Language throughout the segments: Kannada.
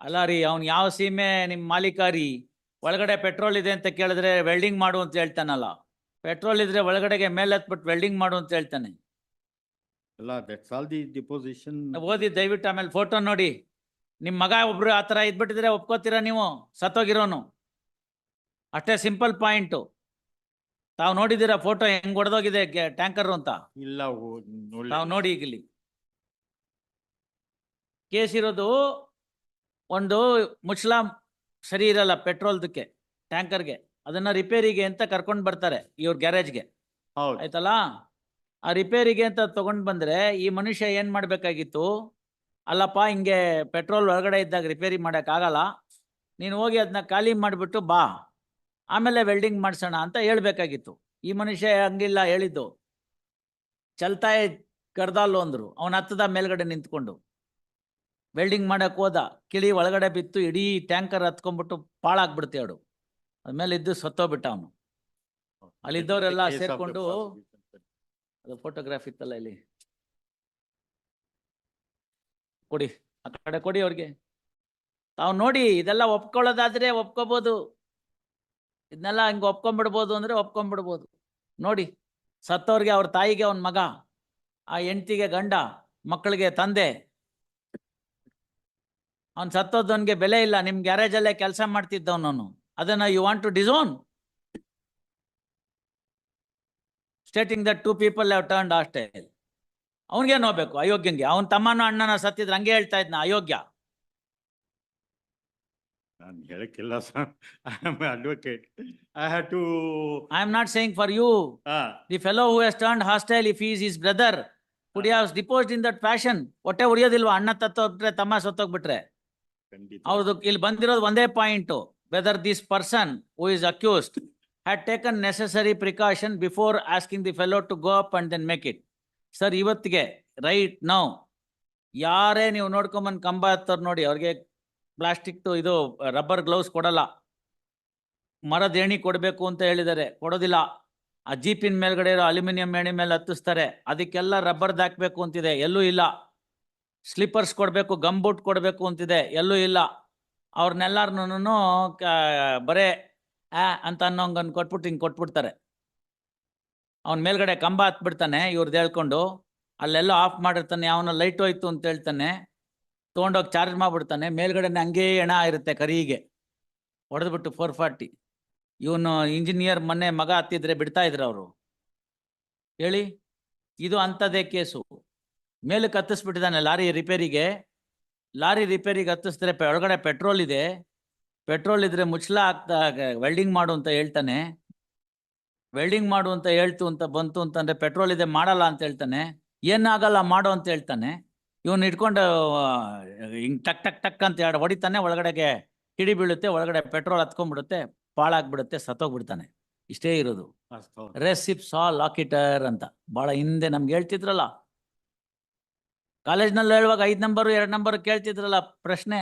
ಅಲ್ಲ ರೀ, ಅವ್ನು ಯಾವ ಸೀಮೆ ನಿಮ್ಮ ಮಾಲೀಕ ರೀ? ಒಳಗಡೆ ಪೆಟ್ರೋಲ್ ಇದೆ ಅಂತ ಕೇಳಿದ್ರೆ ವೆಲ್ಡಿಂಗ್ ಮಾಡು ಅಂತ ಹೇಳ್ತಾನಲ್ಲ. ಪೆಟ್ರೋಲ್ ಇದ್ರೆ ಒಳಗಡೆಗೆ ಮೇಲೆ ಹತ್ಬಿಟ್ಟು ವೆಲ್ಡಿಂಗ್ ಮಾಡು ಅಂತ ಹೇಳ್ತಾನೆ. ಅಲ್ಲ, ದಟ್ಸ್ ಆಲ್ ದಿ ಡಿಪೋಸಿಷನ್. ಓದಿ ದಯವಿಟ್ಟು ಆಮೇಲೆ ಫೋಟೋ ನೋಡಿ. ನಿಮ್ಮ ಮಗ ಒಬ್ರು ಆ ಥರ ಇದ್ಬಿಟ್ಟಿದ್ರೆ ಒಪ್ಕೋತೀರಾ ನೀವು? ಸತ್ತೋಗಿರೋನು. ಅಷ್ಟೇ ಸಿಂಪಲ್ ಪಾಯಿಂಟು. ತಾವು ನೋಡಿದ್ದೀರಾ ಫೋಟೋ ಹೆಂಗ್ ಹೊಡೆದೋಗಿದೆ ಟ್ಯಾಂಕರ್ ಅಂತ? ಇಲ್ಲ, ತಾವು ನೋಡಿ ಈಗ ಇಲ್ಲಿ ಕೇಸ್ ಇರೋದು. ಒಂದು ಮುಚ್ಚಳ ಸರಿ ಇರಲ್ಲ ಪೆಟ್ರೋಲ್ದಕ್ಕೆ, ಟ್ಯಾಂಕರ್ಗೆ. ಅದನ್ನ ರಿಪೇರಿಗೆ ಅಂತ ಕರ್ಕೊಂಡು ಬರ್ತಾರೆ ಇವ್ರ ಗ್ಯಾರೇಜ್ಗೆ. ಆಯ್ತಲ್ಲ, ಆ ರಿಪೇರಿಗೆ ಅಂತ ತಗೊಂಡ್ ಬಂದ್ರೆ ಈ ಮನುಷ್ಯ ಏನ್ ಮಾಡ್ಬೇಕಾಗಿತ್ತು? ಅಲ್ಲಪ್ಪ, ಹಿಂಗೆ ಪೆಟ್ರೋಲ್ ಒಳಗಡೆ ಇದ್ದಾಗ ರಿಪೇರಿ ಮಾಡಕ್ ಆಗಲ್ಲ, ನೀನು ಹೋಗಿ ಅದನ್ನ ಖಾಲಿ ಮಾಡಿಬಿಟ್ಟು ಬಾ, ಆಮೇಲೆ ವೆಲ್ಡಿಂಗ್ ಮಾಡ್ಸೋಣ ಅಂತ ಹೇಳ್ಬೇಕಾಗಿತ್ತು. ಈ ಮನುಷ್ಯ ಹಂಗಿಲ್ಲ ಹೇಳಿದ್ದು. ಚಲ್ತಾಯ್ ಕರ್ದಾಲು ಅಂದ್ರು. ಅವನ ಹತ್ತದ ಮೇಲ್ಗಡೆ ನಿಂತ್ಕೊಂಡು ವೆಲ್ಡಿಂಗ್ ಮಾಡಕ್ ಹೋದ, ಕಿಳಿ ಒಳಗಡೆ ಬಿತ್ತು, ಇಡೀ ಟ್ಯಾಂಕರ್ ಹತ್ಕೊಂಡ್ಬಿಟ್ಟು ಪಾಳಾಗ್ಬಿಡ್ತೆ ಅವಳು. ಅದ್ಮೇಲೆ ಇದ್ದು ಸತ್ತೋಗ್ಬಿಟ್ಟ ಅವನು. ಅಲ್ಲಿದ್ದವರೆಲ್ಲ ಸೇರ್ಕೊಂಡು, ಅದು ಫೋಟೋಗ್ರಾಫ್ ಇತ್ತಲ್ಲ ಇಲ್ಲಿ, ಕೊಡಿ ಆ ಕಡೆ ಕೊಡಿ ಅವ್ರಿಗೆ. ತಾವು ನೋಡಿ, ಇದೆಲ್ಲ ಒಪ್ಕೊಳ್ಳೋದಾದ್ರೆ ಒಪ್ಕೋಬಹುದು, ಇದನ್ನೆಲ್ಲ ಹಿಂಗೆ ಒಪ್ಕೊಂಡ್ಬಿಡ್ಬೋದು ಅಂದ್ರೆ ಒಪ್ಕೊಂಡ್ಬಿಡ್ಬೋದು. ನೋಡಿ, ಸತ್ತವ್ರಿಗೆ ಅವ್ರ ತಾಯಿಗೆ ಅವನ ಮಗ, ಆ ಹೆಂಡತಿಗೆ ಗಂಡ, ಮಕ್ಕಳಿಗೆ ತಂದೆ. ಅವ್ನು ಸತ್ತೋದವನ್ಗೆ ಬೆಲೆ ಇಲ್ಲ. ನಿಮ್ ಗ್ಯಾರೇಜಲ್ಲೇ ಕೆಲಸ ಮಾಡ್ತಿದ್ದವನು. ಅದನ್ನ you want to disown, stating that 2 people have turned hostile. ಅವನಿಗೆ ನೋಡ್ಬೇಕು, ಅಯೋಗ್ಯಂಗೆ. ಅವನ ತಮ್ಮನ ಅಣ್ಣನ ಸತ್ತಿದ್ರೆ ಹಂಗೆ ಹೇಳ್ತಾ ಇದ್ನ, ಅಯೋಗ್ಯ. ನಾನು ಹೇಳಕ್ಕಿಲ್ಲ sir, I am advocate. I have to. I am not saying for you. The fellow who has turned hostile, if he is his brother, could he have deposed in that fashion? ಹೊಟ್ಟೆ ಉರಿಯೋದಿಲ್ವಾ? ಅಣ್ಣ ತತ್ತೋಗ್ಬಿಟ್ರೆ, ತಮ್ಮ ಸತ್ತೋಗ್ಬಿಟ್ರೆ? ಹೌದು. ಇಲ್ಲಿ ಬಂದಿರೋದು ಒಂದೇ point, weather this person who is accused had taken necessary precaution before asking the fellow to go up and then make it. Sir, ಇವತ್ತಿಗೆ ರೈಟ್ ನೌ ಯಾರೇ ನೀವು ನೋಡ್ಕೊಂಬಂದು ಕಂಬ ಹತ್ತೋರು ನೋಡಿ, ಅವ್ರಿಗೆ ಪ್ಲಾಸ್ಟಿಕ್ ಇದು ರಬ್ಬರ್ ಗ್ಲೌಸ್ ಕೊಡಲ್ಲ. ಮರದ ಏಣಿ ಕೊಡಬೇಕು ಅಂತ ಹೇಳಿದ್ದಾರೆ, ಕೊಡೋದಿಲ್ಲ. ಆ ಜೀಪಿನ ಮೇಲ್ಗಡೆ ಇರೋ ಅಲ್ಯೂಮಿನಿಯಂ ಏಣಿ ಮೇಲೆ ಹತ್ತಿಸ್ತಾರೆ, ಅದಕ್ಕೆಲ್ಲ ರಬ್ಬರ್ದು ಹಾಕ್ಬೇಕು ಅಂತಿದೆ, ಎಲ್ಲೂ ಇಲ್ಲ. ಸ್ಲಿಪ್ಪರ್ಸ್ ಕೊಡಬೇಕು, ಗಮ್ ಬೂಟ್ ಕೊಡಬೇಕು ಅಂತಿದೆ, ಎಲ್ಲೂ ಇಲ್ಲ. ಅವ್ರನ್ನೆಲ್ಲಾರನು ಬರೇ ಅಂತ ಅನ್ನೋಂಗನ್ ಕೊಟ್ಬಿಟ್ಟು ಹಿಂಗೆ ಕೊಟ್ಬಿಡ್ತಾರೆ. ಅವ್ನ ಮೇಲ್ಗಡೆ ಕಂಬ ಹತ್ಬಿಡ್ತಾನೆ, ಇವ್ರದ್ದು ಹೇಳ್ಕೊಂಡು ಅಲ್ಲೆಲ್ಲ ಆಫ್ ಮಾಡಿರ್ತಾನೆ. ಅವನ ಲೈಟ್ ಹೋಯ್ತು ಅಂತ ಹೇಳ್ತಾನೆ, ತೊಗೊಂಡೋಗಿ ಚಾರ್ಜ್ ಮಾಡ್ಬಿಡ್ತಾನೆ. ಮೇಲ್ಗಡೆನೆ ಹಂಗೇ ಎಣ ಇರುತ್ತೆ ಕರಿಗೆ, ಹೊಡೆದ್ಬಿಟ್ಟು 440. ಇವನು ಇಂಜಿನಿಯರ್ ಮನೆ ಮಗ ಹತ್ತಿದ್ರೆ ಬಿಡ್ತಾ ಇದ್ರು ಅವರು? ಹೇಳಿ, ಇದು ಅಂಥದ್ದೇ ಕೇಸು. ಮೇಲಕ್ಕೆ ಹತ್ತಿಸ್ಬಿಟ್ಟಿದ್ದಾನೆ ಲಾರಿ ರಿಪೇರಿಗೆ. ಲಾರಿ ರಿಪೇರಿಗೆ ಹತ್ತಿಸಿದ್ರೆ ಒಳಗಡೆ ಪೆಟ್ರೋಲ್ ಇದೆ. ಪೆಟ್ರೋಲ್ ಇದ್ರೆ ಮುಚ್ಚಳ ಆಗ್ತಾ ವೆಲ್ಡಿಂಗ್ ಮಾಡು ಅಂತ ಹೇಳ್ತಾನೆ. ವೆಲ್ಡಿಂಗ್ ಮಾಡು ಅಂತ ಹೇಳ್ತು ಅಂತ ಬಂತು ಅಂತಂದ್ರೆ ಪೆಟ್ರೋಲ್ ಇದೆ ಮಾಡಲ್ಲ ಅಂತ ಹೇಳ್ತಾನೆ. ಏನಾಗಲ್ಲ ಮಾಡು ಅಂತ ಹೇಳ್ತಾನೆ. ಇವನು ಇಟ್ಕೊಂಡು ಹಿಂಗ್ ಟಕ್ ಟಕ್ ಟಕ್ ಅಂತ ಹೊಡಿತಾನೆ, ಒಳಗಡೆಗೆ ಕಿಡಿ ಬೀಳುತ್ತೆ, ಒಳಗಡೆ ಪೆಟ್ರೋಲ್ ಹತ್ಕೊಂಡ್ಬಿಡುತ್ತೆ, ಪಾಳಾಗ್ಬಿಡುತ್ತೆ, ಸತ್ತೋಗ್ಬಿಡ್ತಾನೆ. ಇಷ್ಟೇ ಇರೋದು. ರೆಸಿಪ್ಸ್ ಆ ಲಾಕಿಟರ್ ಅಂತ ಬಹಳ ಹಿಂದೆ ನಮ್ಗೆ ಹೇಳ್ತಿದ್ರಲ್ಲ, ಕಾಲೇಜ್ನಲ್ಲಿ ಹೇಳುವಾಗ 5 ನಂಬರ್ 2 ನಂಬರ್ ಕೇಳ್ತಿದ್ರಲ್ಲ ಪ್ರಶ್ನೆ.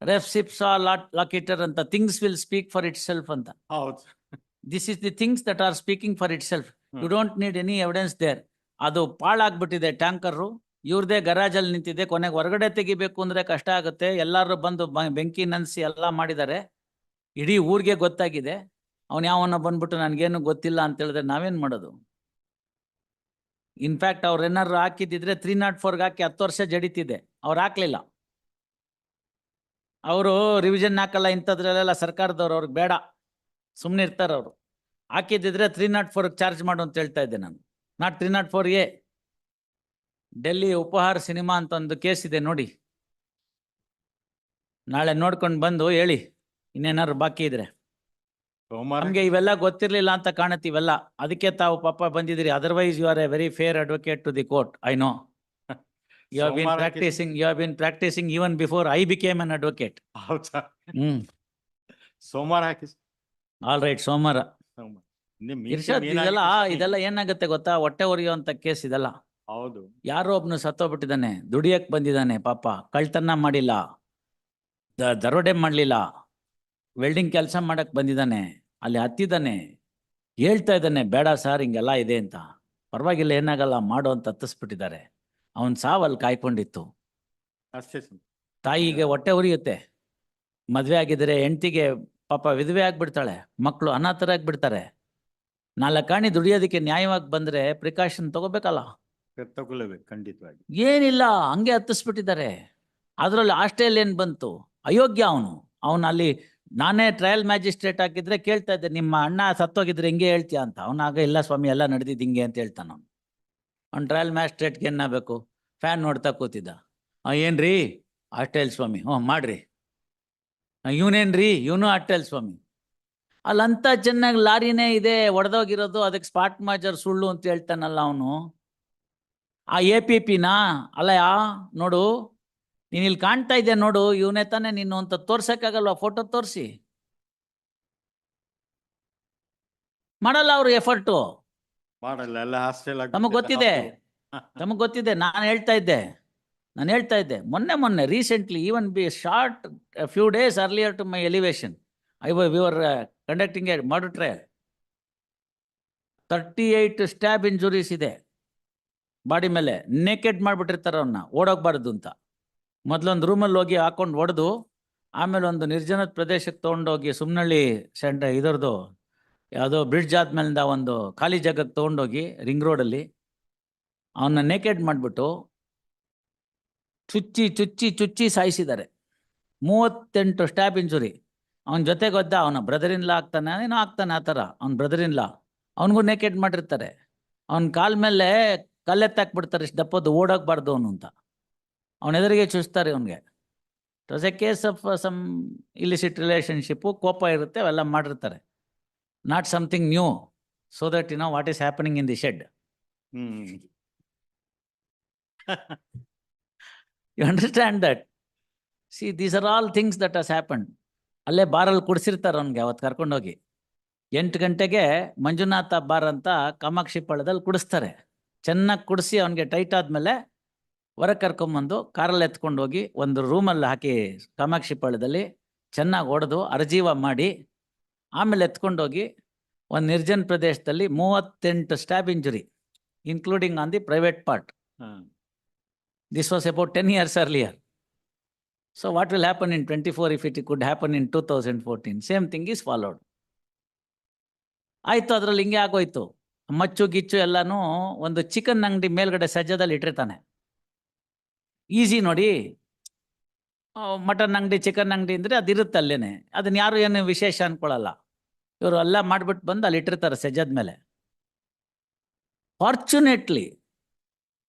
ರೆಸಿಪ್ಸ್ ಆ ಲಾಕಿಟರ್ ಅಂತ. Things will speak for itself ಅಂತ. This is the things that are speaking for itself. You don't need any evidence there. ಅದು ಪಾಳಾಗ್ಬಿಟ್ಟಿದೆ ಟ್ಯಾಂಕರು, ಇವ್ರದೇ ಗರಾಜಲ್ಲಿ ನಿಂತಿದೆ. ಕೊನೆಗೆ ಹೊರಗಡೆ ತೆಗಿಬೇಕು ಅಂದ್ರೆ ಕಷ್ಟ ಆಗುತ್ತೆ. ಎಲ್ಲರೂ ಬಂದು ಬೆಂಕಿ ನನ್ಸಿ ಎಲ್ಲ ಮಾಡಿದ್ದಾರೆ. ಇಡೀ ಊರಿಗೆ ಗೊತ್ತಾಗಿದೆ. ಅವನು ಯಾವನ್ನ ಬಂದ್ಬಿಟ್ಟು ನನಗೇನು ಗೊತ್ತಿಲ್ಲ ಅಂತ ಹೇಳಿದ್ರೆ ನಾವೇನ್ ಮಾಡೋದು? ಇನ್ಫ್ಯಾಕ್ಟ್ ಅವ್ರು ಏನಾದ್ರು ಹಾಕಿದ್ದಿದ್ರೆ 304 ಹಾಕಿ 10 ವರ್ಷ ಜಡಿತಿದೆ. ಅವ್ರು ಹಾಕ್ಲಿಲ್ಲ. ಅವರು ರಿವಿಷನ್ ಹಾಕಲ್ಲ ಇಂಥದ್ರಲ್ಲೆಲ್ಲ ಸರ್ಕಾರದವ್ರು, ಅವ್ರಿಗೆ ಬೇಡ, ಸುಮ್ಮನೆ ಇರ್ತಾರೆ ಅವರು. ಹಾಕಿದ್ದಿದ್ರೆ 304 ಚಾರ್ಜ್ ಮಾಡು ಅಂತ ಹೇಳ್ತಾ ಇದ್ದೆ ನಾನು, ನಾಟ್ 304A. ಡೆಲ್ಲಿ ಉಪಹಾರ ಸಿನಿಮಾ ಅಂತ ಒಂದು ಕೇಸ್ ಇದೆ ನೋಡಿ, ನಾಳೆ ನೋಡ್ಕೊಂಡು ಬಂದು ಹೇಳಿ ಇನ್ನೇನಾದ್ರು ಬಾಕಿ ಇದ್ರೆ. ನಮ್ಗೆ ಇವೆಲ್ಲ ಗೊತ್ತಿರ್ಲಿಲ್ಲ ಅಂತ ಕಾಣುತ್ತೀವೆಲ್ಲ, ಅದಕ್ಕೆ ತಾವು ಪಾಪ ಬಂದಿದ್ದೀರಿ. Otherwise you are a very fair advocate to the court. I know you have been practicing even before I became an advocate. ಸೋಮವಾರ ಹಾಕಿ. ಆಲ್ ರೈಟ್, ಸೋಮವಾರ. ಇರ್ಷಾದ್, ಇದೆಲ್ಲ ಏನಾಗುತ್ತೆ ಗೊತ್ತಾ? ಹೊಟ್ಟೆ ಉರಿಯುವಂತ ಕೇಸ್ ಇದೆಲ್ಲ. ಹೌದು. ಯಾರೋ ಒಬ್ನು ಸತ್ತೋಗ್ಬಿಟ್ಟಿದ್ದಾನೆ, ದುಡಿಯಕ್ ಬಂದಿದ್ದಾನೆ ಪಾಪ, ಕಳ್ತನ ಮಾಡಿಲ್ಲ, ದರೋಡೆ ಮಾಡ್ಲಿಲ್ಲ, ವೆಲ್ಡಿಂಗ್ ಕೆಲಸ ಮಾಡಕ್ ಬಂದಿದ್ದಾನೆ, ಅಲ್ಲಿ ಹತ್ತಿದ್ದಾನೆ, ಹೇಳ್ತಾ ಇದ್ದಾನೆ ಬೇಡ ಸರ್ ಹಿಂಗೆಲ್ಲ ಇದೆ ಅಂತ. ಪರವಾಗಿಲ್ಲ, ಏನಾಗಲ್ಲ ಮಾಡು ಅಂತ ಹತ್ತಿಸ್ಬಿಟ್ಟಿದ್ದಾರೆ. ಅವನ್ ಸಾವಲ್ಲಿ ಕಾಯ್ಕೊಂಡಿತ್ತು. ತಾಯಿಗೆ ಹೊಟ್ಟೆ ಉರಿಯುತ್ತೆ. ಮದ್ವೆ ಆಗಿದ್ರೆ ಹೆಂಡತಿಗೆ ಪಾಪ ವಿಧವೆ ಆಗ್ಬಿಡ್ತಾಳೆ, ಮಕ್ಕಳು ಅನಾಥರಾಗ್ಬಿಡ್ತಾರೆ. 4 ಆಣಿ ದುಡಿಯೋದಕ್ಕೆ ನ್ಯಾಯವಾಗಿ ಬಂದ್ರೆ ಪ್ರಿಕಾಷನ್ ತಗೋಬೇಕಲ್ಲ. ತಗೊಳ್ಬೇಕು ಖಂಡಿತವಾಗಿ. ಏನಿಲ್ಲ, ಹಂಗೆ ಹತ್ತಿಸ್ಬಿಟ್ಟಿದ್ದಾರೆ. ಅದ್ರಲ್ಲಿ ಆಸ್ಟ್ರೇಲಿಯಾ ಏನ್ ಬಂತು, ಅಯೋಗ್ಯ ಅವನು ಅಲ್ಲಿ ನಾನೇ ಟ್ರಯಲ್ ಮ್ಯಾಜಿಸ್ಟ್ರೇಟ್ ಹಾಕಿದ್ರೆ ಕೇಳ್ತಾ ಇದ್ದೆ, ನಿಮ್ಮ ಅಣ್ಣ ಸತ್ತೋಗಿದ್ರೆ ಹಿಂಗೆ ಹೇಳ್ತೀಯ ಅಂತ. ಅವನಾಗ ಇಲ್ಲ ಸ್ವಾಮಿ, ಎಲ್ಲ ನಡೆದಿದ್ದು ಹಿಂಗೆ ಅಂತ ಹೇಳ್ತಾನ ಅವ್ನು ಟ್ರಯಲ್ ಮ್ಯಾಜಿಸ್ಟ್ರೇಟ್ಗೆ ಏನಾಗಬೇಕು, ಫ್ಯಾನ್ ನೋಡ್ತಾ ಕೂತಿದ್ದ. ಏನ್ರಿ ಆಸ್ಟ್ರೇಲ್ ಸ್ವಾಮಿ, ಮಾಡ್ರಿ. ಇವನೇನ್ರಿ, ಇವನು ಆಸ್ಟ್ರೇಲ್ ಸ್ವಾಮಿ. ಅಲ್ಲಂತ ಚೆನ್ನಾಗಿ ಲಾರಿನೇ ಇದೆ ಒಡೆದೋಗಿರೋದು, ಅದಕ್ಕೆ ಸ್ಪಾಟ್ ಮಾಜರ್ ಸುಳ್ಳು ಅಂತ ಹೇಳ್ತಾನಲ್ಲ ಅವನು. ಆ APPನಾ ಅಲ್ಲ, ನೋಡು ನೀನ್ ಇಲ್ಲಿ ಕಾಣ್ತಾ ಇದ್ದೆ ನೋಡು, ಇವನೇ ತಾನೇ ನೀನು ಅಂತ ತೋರ್ಸಕ್ಕಾಗಲ್ವಾ, ಫೋಟೋ ತೋರಿಸಿ. ಮಾಡಲ್ಲ ಅವರು ಎಫರ್ಟು. ಮಾಡಲ್ಲ, ಎಲ್ಲ ಹಾಸ್ಟೆಲ್ ತಮಗ್ ಗೊತ್ತಿದೆ, ತಮಗ್ ಗೊತ್ತಿದೆ. ನಾನು ಹೇಳ್ತಾ ಇದ್ದೆ ಮೊನ್ನೆ recently, even be short few days earlier to my elevation, we were conducting a murder trial. 38 stab injuries ಇದೆ ಬಾಡಿ ಮೇಲೆ. ನೇಕೆಡ್ ಮಾಡ್ಬಿಟ್ಟಿರ್ತಾರೆ ಅವನ್ನ, ಓಡೋಗ್ಬಾರ್ದು ಅಂತ. ಮೊದಲೊಂದು ರೂಮಲ್ಲಿ ಹೋಗಿ ಹಾಕೊಂಡು ಹೊಡೆದು, ಆಮೇಲೆ ಒಂದು ನಿರ್ಜನದ ಪ್ರದೇಶಕ್ಕೆ ತೊಗೊಂಡೋಗಿ, ಸುಮ್ನಳ್ಳಿ ಇದರದು ಯಾವುದೋ ಬ್ರಿಡ್ಜ್ ಆದ್ಮೇಲಿಂದ ಒಂದು ಖಾಲಿ ಜಾಗಕ್ಕೆ ತೊಗೊಂಡೋಗಿ ರಿಂಗ್ ರೋಡಲ್ಲಿ ಅವನ್ನ ನೇಕೆಡ್ ಮಾಡಿಬಿಟ್ಟು ಚುಚ್ಚಿ ಸಾಯಿಸಿದ್ದಾರೆ. 38 ಸ್ಟ್ಯಾಬ್ ಇಂಜುರಿ. ಅವನ ಜೊತೆಗೆ ಒದ್ದ ಅವನ ಬ್ರದರ್ ಇನ್ ಲಾ ಆಗ್ತಾನೆ, ಏನೋ ಆಗ್ತಾನೆ ಆ ಥರ. ಅವ್ನ ಬ್ರದರ್ ಇನ್ ಲಾ ಅವನಿಗೂ ನೇಕೆಡ್ ಮಾಡಿರ್ತಾರೆ. ಅವನ ಕಾಲ ಮೇಲೆ ಕಲ್ಲೆತ್ತಾಕ್ಬಿಡ್ತಾರೆ, ಇಷ್ಟು ದಪ್ಪದ್ದು, ಓಡೋಗ್ಬಾರ್ದು ಅವನು ಅಂತ. ಅವನ ಎದುರಿಗೆ ಚುಚ್ತಾರೆ ಅವನಿಗೆ. It was a case of some illicit relationship, ಕೋಪ ಇರುತ್ತೆ, ಅವೆಲ್ಲ ಮಾಡಿರ್ತಾರೆ. Not something new, so that you know what is happening in the shed. You understand that? See, these are all things that has happened. ಅಲ್ಲೇ ಬಾರಲ್ಲಿ ಕುಡಿಸಿರ್ತಾರೆ ಅವನಿಗೆ. ಅವತ್ತು ಕರ್ಕೊಂಡೋಗಿ 8 ಗಂಟೆಗೆ ಮಂಜುನಾಥ ಬಾರ್ ಅಂತ ಕಾಮಾಕ್ಷಿ ಪಾಳ್ಯದಲ್ಲಿ ಕುಡಿಸ್ತಾರೆ. ಚೆನ್ನಾಗಿ ಕುಡಿಸಿ ಅವನಿಗೆ ಟೈಟ್ ಆದಮೇಲೆ ಹೊರಗೆ ಕರ್ಕೊಂಬಂದು ಕಾರಲ್ಲಿ ಎತ್ಕೊಂಡು ಹೋಗಿ ಒಂದು ರೂಮಲ್ಲಿ ಹಾಕಿ ಕಾಮಾಕ್ಷಿ ಪಾಳ್ಯದಲ್ಲಿ ಚೆನ್ನಾಗಿ ಹೊಡೆದು ಅರ್ಜೀವ ಮಾಡಿ, ಆಮೇಲೆ ಎತ್ಕೊಂಡೋಗಿ ಒಂದು ನಿರ್ಜನ ಪ್ರದೇಶದಲ್ಲಿ 38 stab injury, including on the private part. This was about 10 years earlier. So what will happen in 24 if it could happen in 2014? Same thing is followed. ಆಯ್ತು, ಅದ್ರಲ್ಲಿ ಹಿಂಗೆ ಆಗೋಯ್ತು. ಮಚ್ಚು ಗಿಚ್ಚು ಎಲ್ಲಾನು ಒಂದು ಚಿಕನ್ ಅಂಗಡಿ ಮೇಲ್ಗಡೆ ಸಜ್ಜದಲ್ಲಿ ಇಟ್ಟಿರ್ತಾನೆ. ಈಸಿ ನೋಡಿ, ಮಟನ್ ಅಂಗಡಿ, ಚಿಕನ್ ಅಂಗಡಿ ಅಂದರೆ ಅದಿರುತ್ತೆ ಅಲ್ಲೇನೆ. ಅದನ್ನ ಯಾರು ಏನು ವಿಶೇಷ ಅನ್ಕೊಳ್ಳಲ್ಲ. ಇವರು ಎಲ್ಲ ಮಾಡ್ಬಿಟ್ಟು ಬಂದು ಅಲ್ಲಿ ಇಟ್ಟಿರ್ತಾರೆ ಸಜ್ಜದ ಮೇಲೆ. ಫಾರ್ಚುನೇಟ್ಲಿ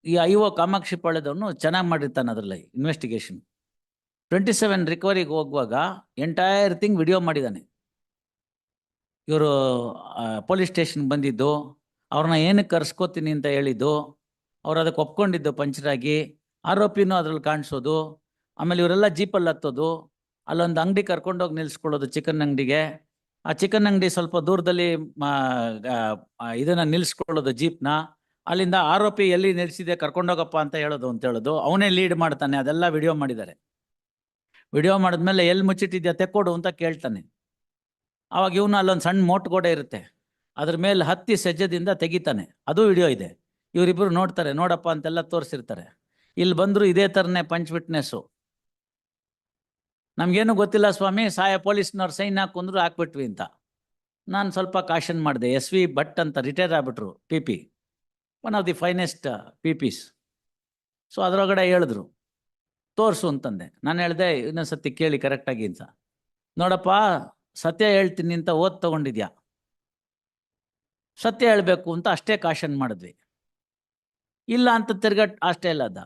ಈ IO ಕಾಮಾಕ್ಷಿ ಪಾಳ್ಯದವನು ಚೆನ್ನಾಗಿ ಮಾಡಿರ್ತಾನೆ ಅದರಲ್ಲಿ ಇನ್ವೆಸ್ಟಿಗೇಷನ್. 27 ರಿಕವರಿಗೆ ಹೋಗುವಾಗ ಎಂಟೈರ್ ಥಿಂಗ್ ವಿಡಿಯೋ ಮಾಡಿದ್ದಾನೆ. ಇವರು ಪೊಲೀಸ್ ಸ್ಟೇಷನ್ ಬಂದಿದ್ದು, ಅವ್ರನ್ನ ಏನಕ್ಕೆ ಕರ್ಸ್ಕೋತೀನಿ ಅಂತ ಹೇಳಿದ್ದು, ಅವ್ರು ಅದಕ್ಕೆ ಒಪ್ಕೊಂಡಿದ್ದು ಪಂಚರಾಗಿ, ಆರೋಪಿನೂ ಅದ್ರಲ್ಲಿ ಕಾಣಿಸೋದು. ಆಮೇಲೆ ಇವರೆಲ್ಲ ಜೀಪಲ್ಲಿ ಹತ್ತೋದು, ಅಲ್ಲೊಂದು ಅಂಗಡಿ ಕರ್ಕೊಂಡೋಗಿ ನಿಲ್ಸ್ಕೊಳ್ಳೋದು, ಚಿಕನ್ ಅಂಗಡಿಗೆ. ಆ ಚಿಕನ್ ಅಂಗಡಿ ಸ್ವಲ್ಪ ದೂರದಲ್ಲಿ ಇದನ್ನ ನಿಲ್ಸ್ಕೊಳ್ಳೋದು ಜೀಪ್ನ. ಅಲ್ಲಿಂದ ಆರೋಪಿ ಎಲ್ಲಿ ನಿಲ್ಸಿದೆ ಕರ್ಕೊಂಡೋಗಪ್ಪ ಅಂತ ಹೇಳೋದು, ಅವನೇ ಲೀಡ್ ಮಾಡ್ತಾನೆ. ಅದೆಲ್ಲ ವಿಡಿಯೋ ಮಾಡಿದ್ದಾರೆ. ವಿಡಿಯೋ ಮಾಡಿದ್ಮೇಲೆ ಎಲ್ಲಿ ಮುಚ್ಚಿಟ್ಟಿದ್ಯಾ ತೆಕ್ಕೊಡು ಅಂತ ಕೇಳ್ತಾನೆ. ಅವಾಗ ಇವನು ಅಲ್ಲೊಂದು ಸಣ್ಣ ಮೋಟ್ ಗೋಡೆ ಇರುತ್ತೆ, ಅದ್ರ ಮೇಲೆ ಹತ್ತಿ ಸಜ್ಜದಿಂದ ತೆಗಿತಾನೆ. ಅದು ವಿಡಿಯೋ ಇದೆ. ಇವರಿಬ್ಬರು ನೋಡ್ತಾರೆ, ನೋಡಪ್ಪ ಅಂತೆಲ್ಲ ತೋರಿಸಿರ್ತಾರೆ. ಇಲ್ಲಿ ಬಂದ್ರು ಇದೇ ಥರನೇ ಪಂಚ್ ವಿಟ್ನೆಸ್ಸು. ನಮ್ಗೇನು ಗೊತ್ತಿಲ್ಲ ಸ್ವಾಮಿ, ಪೊಲೀಸ್ನವ್ರು ಸೈನ್ ಹಾಕೊಂಡ್ರು ಹಾಕ್ಬಿಟ್ವಿ ಅಂತ. ನಾನು ಸ್ವಲ್ಪ ಕಾಷನ್ ಮಾಡಿದೆ. SV ಭಟ್ ಅಂತ ರಿಟೈರ್ ಆಗ್ಬಿಟ್ರು, PP, one of the finest PPs. So ಅದರೊಳಗಡೆ ಹೇಳಿದ್ರು ತೋರಿಸು ಅಂತಂದೆ. ನಾನು ಹೇಳಿದೆ ಇನ್ನೊಂದ್ಸತಿ ಕೇಳಿ ಕರೆಕ್ಟಾಗಿ ಅಂತ. ನೋಡಪ್ಪ, ಸತ್ಯ ಹೇಳ್ತೀನಿ ಅಂತ ಓದ್ ತಗೊಂಡಿದ್ಯಾ, ಸತ್ಯ ಹೇಳಬೇಕು ಅಂತ ಅಷ್ಟೇ ಕಾಷನ್ ಮಾಡಿದ್ವಿ. ಇಲ್ಲ ಅಂತ ತಿರ್ಗಟ್ ಅಷ್ಟೇ ಇಲ್ಲ. ಅದ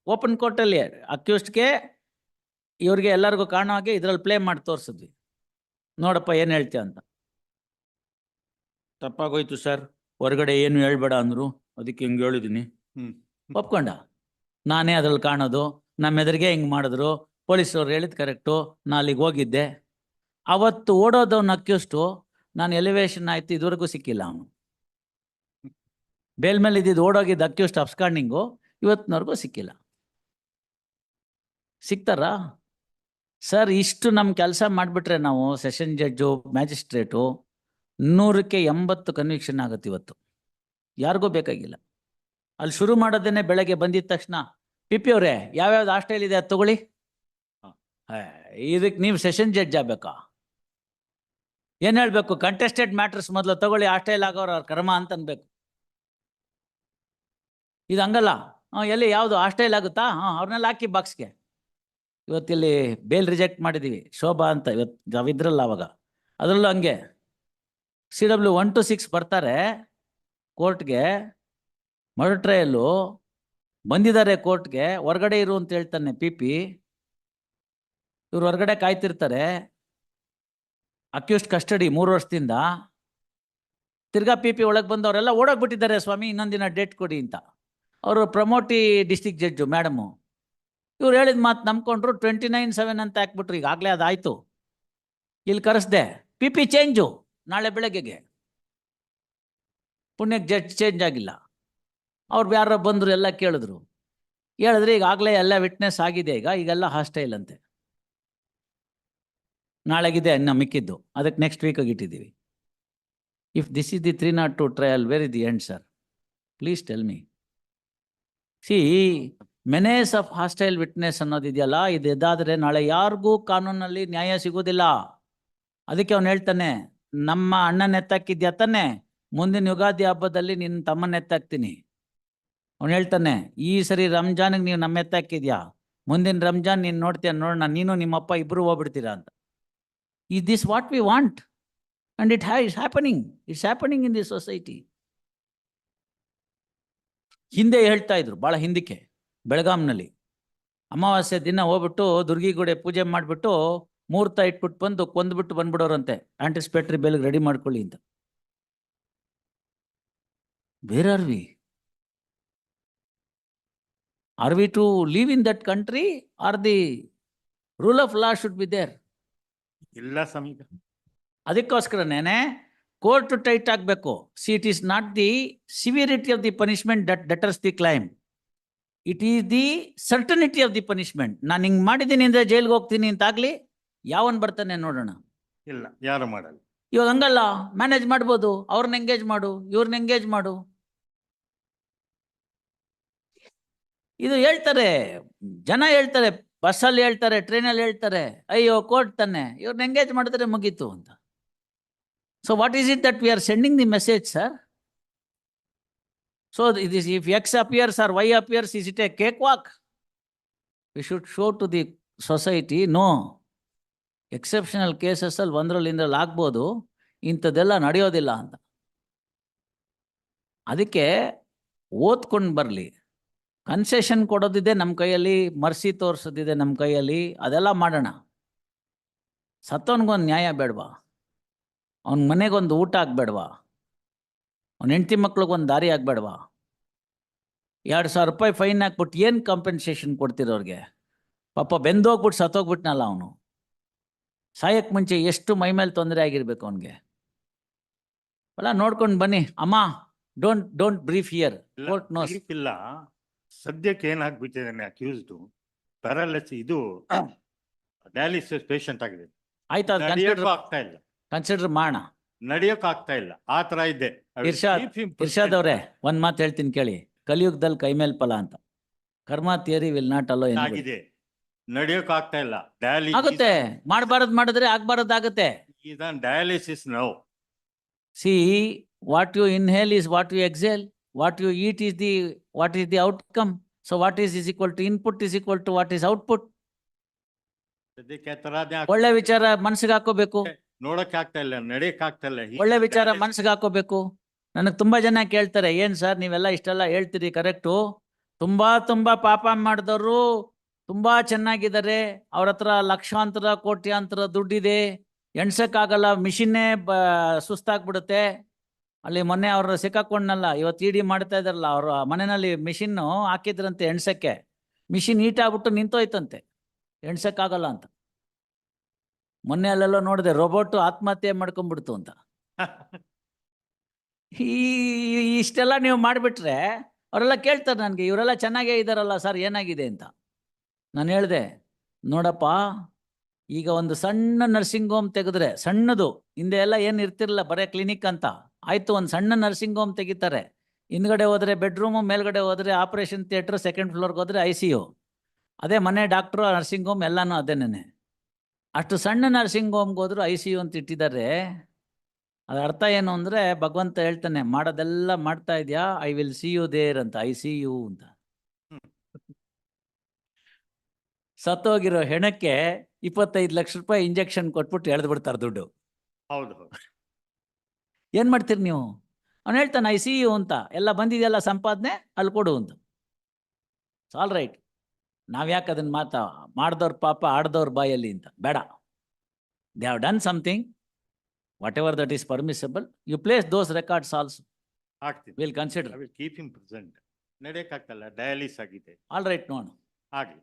ಓಪನ್ ಕೋರ್ಟಲ್ಲಿ ಅಕ್ಯೂಸ್ಡ್ಗೆ ಇವ್ರಿಗೆ ಎಲ್ಲರಿಗೂ ಕಾಣೋ ಹಾಗೆ ಇದರಲ್ಲಿ ಪ್ಲೇ ಮಾಡಿ ತೋರಿಸಿದ್ವಿ. ನೋಡಪ್ಪ ಏನು ಹೇಳ್ತೀಯ ಅಂತ. ತಪ್ಪಾಗೋಯ್ತು ಸರ್, ಹೊರಗಡೆ ಏನು ಹೇಳ್ಬೇಡ ಅಂದರು, ಅದಕ್ಕೆ ಹಿಂಗೆ ಹೇಳಿದ್ದೀನಿ. ಒಪ್ಕೊಂಡ. ನಾನೇ ಅದ್ರಲ್ಲಿ ಕಾಣೋದು, ನಮ್ಮ ಎದುರಿಗೆ ಹಿಂಗೆ ಮಾಡಿದ್ರು, ಪೊಲೀಸವ್ರು ಹೇಳಿದ್ ಕರೆಕ್ಟು, ನಾ ಅಲ್ಲಿಗೆ ಹೋಗಿದ್ದೆ. ಅವತ್ತು ಓಡೋದವ್ನ ಅಕ್ಯೂಸ್ಟು ನಾನು ಎಲಿವೇಶನ್ ಆಯ್ತು, ಇದುವರೆಗೂ ಸಿಕ್ಕಿಲ್ಲ ಅವನು. ಬೇಲ್ ಮೇಲೆ ಇದ್ದಿದ್ದು ಓಡೋಗಿದ್ದ ಅಕ್ಯೂಸ್ಟ್ ಅಬ್ಸ್ಕಾಂಡಿಂಗು ಇವತ್ತಿನವರೆಗೂ ಸಿಕ್ಕಿಲ್ಲ. ಸಿಗ್ತಾರಾ ಸರ್? ಇಷ್ಟು ನಮ್ಮ ಕೆಲಸ ಮಾಡಿಬಿಟ್ರೆ ನಾವು, ಸೆಷನ್ ಜಡ್ಜು, ಮ್ಯಾಜಿಸ್ಟ್ರೇಟು, 100ಕ್ಕೆ 80 ಕನ್ವಿಕ್ಷನ್ ಆಗುತ್ತೆ ಇವತ್ತು. ಯಾರಿಗೂ ಬೇಕಾಗಿಲ್ಲ. ಅಲ್ಲಿ ಶುರು ಮಾಡೋದೇನೆ ಬೆಳಗ್ಗೆ ಬಂದಿದ ತಕ್ಷಣ, PP ಅವರೇ ಯಾವ್ಯಾವ್ದು ಹಾಸ್ಟೆಲ್ ಇದೆ ಅದು ತಗೊಳ್ಳಿ, ಇದಕ್ಕೆ ನೀವು ಸೆಷನ್ ಜಡ್ಜ್ ಆಗ್ಬೇಕಾ? ಏನ್ ಹೇಳ್ಬೇಕು? ಕಂಟೆಸ್ಟೆಡ್ ಮ್ಯಾಟರ್ಸ್ ಮೊದಲು ತಗೊಳ್ಳಿ, ಹಾಸ್ಟೆಲ್ ಆಗೋರು ಅವ್ರ ಕರ್ಮ ಅಂತ ಅನ್ಬೇಕು. ಇದು ಹಂಗಲ್ಲ. ಎಲ್ಲಿ ಯಾವುದು ಹಾಸ್ಟೆಲ್ ಆಗುತ್ತಾ? ಅವ್ರನ್ನೆಲ್ಲ ಹಾಕಿ ಬಾಕ್ಸ್ಗೆ. ಇವತ್ತಿಲ್ಲಿ ಬೇಲ್ ರಿಜೆಕ್ಟ್ ಮಾಡಿದೀವಿ, ಶೋಭಾ ಅಂತ, ಇವತ್ತು ನಾವಿದ್ರಲ್ಲ ಅವಾಗ. ಅದರಲ್ಲೂ ಹಂಗೆ CW 1 to 6 ಬರ್ತಾರೆ ಕೋರ್ಟ್ಗೆ, ಮರ್ಡರ್ ಟ್ರಯಲ್ಲು ಬಂದಿದ್ದಾರೆ ಕೋರ್ಟ್ಗೆ, ಹೊರಗಡೆ ಇರು ಅಂತ ಹೇಳ್ತಾನೆ PP. ಇವ್ರು ಹೊರಗಡೆ ಕಾಯ್ತಿರ್ತಾರೆ, ಅಕ್ಯೂಸ್ಡ್ ಕಸ್ಟಡಿ 3 ವರ್ಷದಿಂದ. ತಿರ್ಗಾ PP ಒಳಗೆ ಬಂದು ಅವರೆಲ್ಲ ಓಡೋಗ್ಬಿಟ್ಟಿದ್ದಾರೆ ಸ್ವಾಮಿ, ಇನ್ನೊಂದಿನ ಡೇಟ್ ಕೊಡಿ ಅಂತ. ಅವರು ಪ್ರಮೋಟಿ ಡಿಸ್ಟಿಕ್ ಜಡ್ಜು ಮೇಡಮು. ಇವ್ರು ಹೇಳಿದ ಮಾತು ನಂಬ್ಕೊಂಡ್ರು, 29/7 ಅಂತ ಹಾಕ್ಬಿಟ್ರು. ಈಗಾಗಲೇ ಅದಾಯ್ತು, ಇಲ್ಲಿ ಕರೆಸ್ದೆ. PP ಚೇಂಜು ನಾಳೆ ಬೆಳಗ್ಗೆಗೆ. ಪುಣ್ಯಕ್ಕೆ ಜಡ್ಜ್ ಚೇಂಜ್ ಆಗಿಲ್ಲ. ಅವ್ರು ಯಾರೋ ಬಂದರು, ಎಲ್ಲ ಕೇಳಿದ್ರು. ಹೇಳಿದ್ರೆ ಈಗಾಗಲೇ ಎಲ್ಲ ವಿಟ್ನೆಸ್ ಆಗಿದೆ, ಈಗೆಲ್ಲ ಹಾಸ್ಟೈಲ್ ಅಂತೆ. ನಾಳೆಗಿದೆ ಇನ್ನು ಮಿಕ್ಕಿದ್ದು, ಅದಕ್ಕೆ ನೆಕ್ಸ್ಟ್ ವೀಕಿಗೆ ಇಟ್ಟಿದ್ದೀವಿ. If this is the 302 trial, where is the end sir? Please tell me. See, menace of hostile witness ಅನ್ನೋದಿದೆಯಲ್ಲ, ಇದು ಎದಾದರೆ ನಾಳೆ ಯಾರಿಗೂ ಕಾನೂನಲ್ಲಿ ನ್ಯಾಯ ಸಿಗೋದಿಲ್ಲ. ಅದಕ್ಕೆ ಅವನು ಹೇಳ್ತಾನೆ, ನಮ್ಮ ಅಣ್ಣನ ಎತ್ತಾಕಿದ್ಯಾ ತಾನೆ, ಮುಂದಿನ ಯುಗಾದಿ ಹಬ್ಬದಲ್ಲಿ ನಿನ್ನ ತಮ್ಮನ ಎತ್ತಾಕ್ತೀನಿ. ಅವನು ಹೇಳ್ತಾನೆ, ಈ ಸರಿ ರಂಜಾನ್ಗೆ ನೀವು ನಮ್ಮ ಎತ್ತಾಕಿದ್ಯಾ, ಮುಂದಿನ ರಂಜಾನ್ ನೀನು ನೋಡ್ತೀಯ, ನೋಡೋಣ, ನೀನು ನಿಮ್ಮಪ್ಪ ಇಬ್ಬರು ಹೋಗ್ಬಿಡ್ತೀರಾ ಅಂತ. Is this what we want? And it's happening. It's happening in this society. ಹಿಂದೆ ಹೇಳ್ತಾ ಇದ್ರು, ಭಾಳ ಹಿಂದಕ್ಕೆ, ಬೆಳಗಾಂನಲ್ಲಿ ಅಮಾವಾಸ್ಯೆ ದಿನ ಹೋಗ್ಬಿಟ್ಟು ದುರ್ಗಿಗುಡೆ ಪೂಜೆ ಮಾಡಿಬಿಟ್ಟು ಮುಹೂರ್ತ ಇಟ್ಬಿಟ್ಟು ಬಂದು ಕೊಂದ್ಬಿಟ್ಟು ಬಂದ್ಬಿಡೋರಂತೆ, ಆಂಟಿಸಿಪೇಟರಿ ಬೇಲ್ಗೆ ರೆಡಿ ಮಾಡ್ಕೊಳ್ಳಿ ಅಂತ. Where are we? Are we to live in that country, or the rule of law should be there? ಇಲ್ಲ ಸಮೀಪ. ಅದಕ್ಕೋಸ್ಕರನೇ ಕೋರ್ಟ್ ಟೈಟ್ ಆಗಬೇಕು. See, it is not the severity of the punishment that deters the crime, it is the certainty of the punishment. ನಾನು ಹಿಂಗೆ ಮಾಡಿದ್ದೀನಿ ಅಂದರೆ ಜೈಲ್ಗೆ ಹೋಗ್ತೀನಿ ಅಂತಾಗಲಿ ಯಾವನ್ ಬರ್ತಾನೆ ನೋಡೋಣ. ಇಲ್ಲ, ಯಾರು ಮಾಡಲ್ಲ. ಇವಾಗ ಹಂಗಲ್ಲ, ಮ್ಯಾನೇಜ್ ಮಾಡ್ಬೋದು. ಅವ್ರನ್ನ ಎಂಗೇಜ್ ಮಾಡು, ಇವ್ರನ್ನ ಎಂಗೇಜ್ ಮಾಡು. ಇದು ಹೇಳ್ತಾರೆ ಜನ, ಹೇಳ್ತಾರೆ ಬಸ್ಸಲ್ಲಿ, ಹೇಳ್ತಾರೆ ಟ್ರೈನಲ್ಲಿ, ಹೇಳ್ತಾರೆ ಅಯ್ಯೋ ಕೋರ್ಟ್ ತಾನೆ, ಇವ್ರನ್ನ ಎಂಗೇಜ್ ಮಾಡಿದ್ರೆ ಮುಗೀತು ಅಂತ. So what is it that we are sending the message, sir? So if X appears or Y appears, is it a cakewalk? We should show to the society, no, exceptional cases ಅಲ್ಲಿ ಒಂದರಲ್ಲಿ ಆಗ್ಬೋದು, ಇಂಥದ್ದೆಲ್ಲ ನಡೆಯೋದಿಲ್ಲ ಅಂತ. ಅದಕ್ಕೆ ಓದ್ಕೊಂಡು ಬರಲಿ. ಕನ್ಸೆಷನ್ ಕೊಡೋದಿದೆ ನಮ್ಮ ಕೈಯಲ್ಲಿ, ಮರ್ಸಿ ತೋರಿಸೋದಿದೆ ನಮ್ಮ ಕೈಯಲ್ಲಿ, ಅದೆಲ್ಲ ಮಾಡೋಣ. ಸತ್ತವನಿಗೊಂದು ನ್ಯಾಯ ಬೇಡವಾ? ಅವನ ಮನೆಗೊಂದು ಊಟ ಆಗ್ಬೇಡವಾ? ಅವನ ಹೆಂಡತಿ ಮಕ್ಳಿಗೊಂದು ದಾರಿ ಆಗ್ಬೇಡವಾ? 2,000 ರೂಪಾಯಿ ಫೈನ್ ಹಾಕ್ಬಿಟ್ಟು ಏನು ಕಾಂಪೆನ್ಸೇಷನ್ ಕೊಡ್ತಿರೋರಿಗೆ? ಪಾಪ ಬೆಂದೋಗ್ಬಿಟ್ಟು ಸತ್ತೋಗ್ಬಿಟ್ನಲ್ಲ ಅವನು. ಸಾಯಕ್ಕೆ ಮುಂಚೆ ಎಷ್ಟು ಮೈ ಮೇಲೆ ತೊಂದರೆ ಆಗಿರ್ಬೇಕು ಅವನಿಗೆ. ಅಲ್ಲ, ನೋಡ್ಕೊಂಡು ಬನ್ನಿ. ಅಮ್ಮ, don't brief here, court knows. ಇಲ್ಲ, ಸದ್ಯಕ್ಕೆ ಏನಾಗ್ಬಿಟ್ಟಿದ್ದಾನೆ, ಅಕ್ಯೂಸ್ಡ್ ಪ್ಯಾರಾಲಿಸಿಸ್, ಇದು ಡಯಾಲಿಸಿಸ್ ಪೇಷಂಟ್ ಆಗಿದೆ. ಆಯ್ತು, ಅದು ಆಗ್ತಾ ಇಲ್ಲ, ಕನ್ಸಿಡರ್ ಮಾಡೋಣ. ನಡೆಯಕ್ ಆಗ್ತಾ ಇಲ್ಲ, ಆ ತರ ಇದೆ. ಇರ್ಷಾದ್ ಅವರೇ, ಒಂದ್ ಮಾತು ಹೇಳ್ತೀನಿ ಕೇಳಿ. ಕಲಿಯುಗದಲ್ಲಿ ಕೈ ಮೇಲ್ ಫಲ ಅಂತ, ಕರ್ಮ ಥಿಯರಿ ವಿಲ್ ನಾಟ್ ಅಲೋ ಆಗಿದೆ. ನಡೆಯಕ್ ಆಗ್ತಾ ಇಲ್ಲ, ಆಗುತ್ತೆ. ಮಾಡಬಾರದು ಮಾಡಿದ್ರೆ ಆಗ್ಬಾರದಾಗುತ್ತೆ. ಡಯಾಲಿಸಿಸ್ ನಾವು. See, what you inhale is what you exhale, what you eat is the outcome. So what is equal to input is equal to what is output. ಒಳ್ಳೆ ವಿಚಾರ ಮನಸ್ಸಿಗೆ ಹಾಕೋಬೇಕು. ನೋಡಕ್ ಆಗ್ತಾ ಇಲ್ಲ, ನಡೆಯಕ್ ಆಗ್ತಾ ಇಲ್ಲ. ಒಳ್ಳೆ ವಿಚಾರ ಮನಸ್ಸಿಗೆ ಹಾಕೋಬೇಕು. ನನಗೆ ತುಂಬಾ ಜನ ಕೇಳ್ತಾರೆ, ಏನ್ ಸರ್ ನೀವೆಲ್ಲ ಇಷ್ಟೆಲ್ಲ ಹೇಳ್ತೀರಿ, ಕರೆಕ್ಟು, ತುಂಬಾ ಪಾಪ ಮಾಡಿದವರು ತುಂಬಾ ಚೆನ್ನಾಗಿದ್ದಾರೆ, ಅವ್ರ ಹತ್ರ ಲಕ್ಷಾಂತರ ಕೋಟ್ಯಾಂತರ ದುಡ್ಡಿದೆ, ಎಣ್ಸಕ್ಕಾಗಲ್ಲ, ಮಿಷಿನ್ನೇ ಸುಸ್ತಾಗ್ಬಿಡುತ್ತೆ. ಅಲ್ಲಿ ಮೊನ್ನೆ ಅವ್ರ ಸಿಕ್ಕಾಕೊಂಡ್ನಲ್ಲ, ಇವತ್ತು ಇಡಿ ಮಾಡ್ತಾ ಇದಾರಲ್ಲ, ಅವ್ರ ಮನೆಯಲ್ಲಿ ಮಿಷಿನ್ ಹಾಕಿದ್ರಂತೆ ಎಣ್ಸಕ್ಕೆ. ಮಿಷಿನ್ ಹೀಟ್ ಆಗ್ಬಿಟ್ಟು ನಿಂತೋಯ್ತಂತೆ, ಎಣ್ಸಕ್ಕಾಗಲ್ಲ ಅಂತ. ಮೊನ್ನೆ ಅಲ್ಲೆಲ್ಲ ನೋಡಿದೆ, ರೋಬೋಟ್ ಆತ್ಮಹತ್ಯೆ ಮಾಡ್ಕೊಂಡ್ಬಿಡ್ತು ಅಂತ. ಇಷ್ಟೆಲ್ಲ ನೀವು ಮಾಡಿಬಿಟ್ರೆ ಅವರೆಲ್ಲ ಕೇಳ್ತಾರೆ ನನಗೆ, ಇವರೆಲ್ಲ ಚೆನ್ನಾಗೇ ಇದ್ದಾರಲ್ಲ ಸರ್, ಏನಾಗಿದೆ ಅಂತ. ನಾನು ಹೇಳಿದೆ, ನೋಡಪ್ಪ, ಈಗ ಒಂದು ಸಣ್ಣ ನರ್ಸಿಂಗ್ ಹೋಮ್ ತೆಗೆದ್ರೆ, ಸಣ್ಣದು, ಹಿಂದೆ ಎಲ್ಲ ಏನು ಇರ್ತಿರಲಿಲ್ಲ, ಬರೀ ಕ್ಲಿನಿಕ್ ಅಂತ ಆಯ್ತು, ಒಂದು ಸಣ್ಣ ನರ್ಸಿಂಗ್ ಹೋಮ್ ತೆಗಿತಾರೆ. ಹಿಂದ್ಗಡೆ ಹೋದ್ರೆ ಬೆಡ್ರೂಮು, ಮೇಲ್ಗಡೆ ಹೋದ್ರೆ ಆಪರೇಷನ್ ಥಿಯೇಟರ್, ಸೆಕೆಂಡ್ ಫ್ಲೋರ್ಗೆ ಹೋದ್ರೆ ICU. ಅದೇ ಮನೆ ಡಾಕ್ಟ್ರು, ನರ್ಸಿಂಗ್ ಹೋಮ್ ಎಲ್ಲಾನು ಅದೇನೇನೆ. ಅಷ್ಟು ಸಣ್ಣ ನರ್ಸಿಂಗ್ ಹೋಮ್ಗೆ ಹೋದ್ರು ICU ಅಂತ ಇಟ್ಟಿದ್ದಾರೆ. ಅದ್ರ ಅರ್ಥ ಏನು ಅಂದ್ರೆ ಭಗವಂತ ಹೇಳ್ತಾನೆ, ಮಾಡೋದೆಲ್ಲ ಮಾಡ್ತಾ ಇದ್ಯಾ, I will see you there ಅಂತ, ICU ಅಂತ. ಸತ್ತೋಗಿರೋ ಹೆಣಕ್ಕೆ 25 ಲಕ್ಷ ರೂಪಾಯಿ ಇಂಜೆಕ್ಷನ್ ಕೊಟ್ಬಿಟ್ಟು ಎಳೆದು ಬಿಡ್ತಾರೆ ದುಡ್ಡು. ಹೌದು ಹೌದು. ಏನ್ ಮಾಡ್ತೀರಿ ನೀವು? ಅವ್ನು ಹೇಳ್ತಾನೆ ICU ಅಂತ, ಎಲ್ಲ ಬಂದಿದೆಯಲ್ಲ ಸಂಪಾದನೆ ಅಲ್ಲಿ ಕೊಡು ಅಂತ. ಆಲ್ ರೈಟ್, ನಾವ್ಯಾಕೆ ಅದನ್ನ ಮಾಡ್ದವ್ರ ಪಾಪ ಆಡ್ದವ್ರ ಬಾಯಲ್ಲಿ ಅಂತ ಬೇಡ. They have done something, whatever that is permissible, you place those records also, ಆಗ್ತೀನಿ. Will consider. I will keep him present. ನಡೆಯಕ್ಕಾಗ್ತಲ್ಲ, ಡಯಾಲಿಸ್ ಆಗಿದೆ. ಆಲ್ ರೈಟ್, ನೋಡು. ಆಗ್ಲಿ.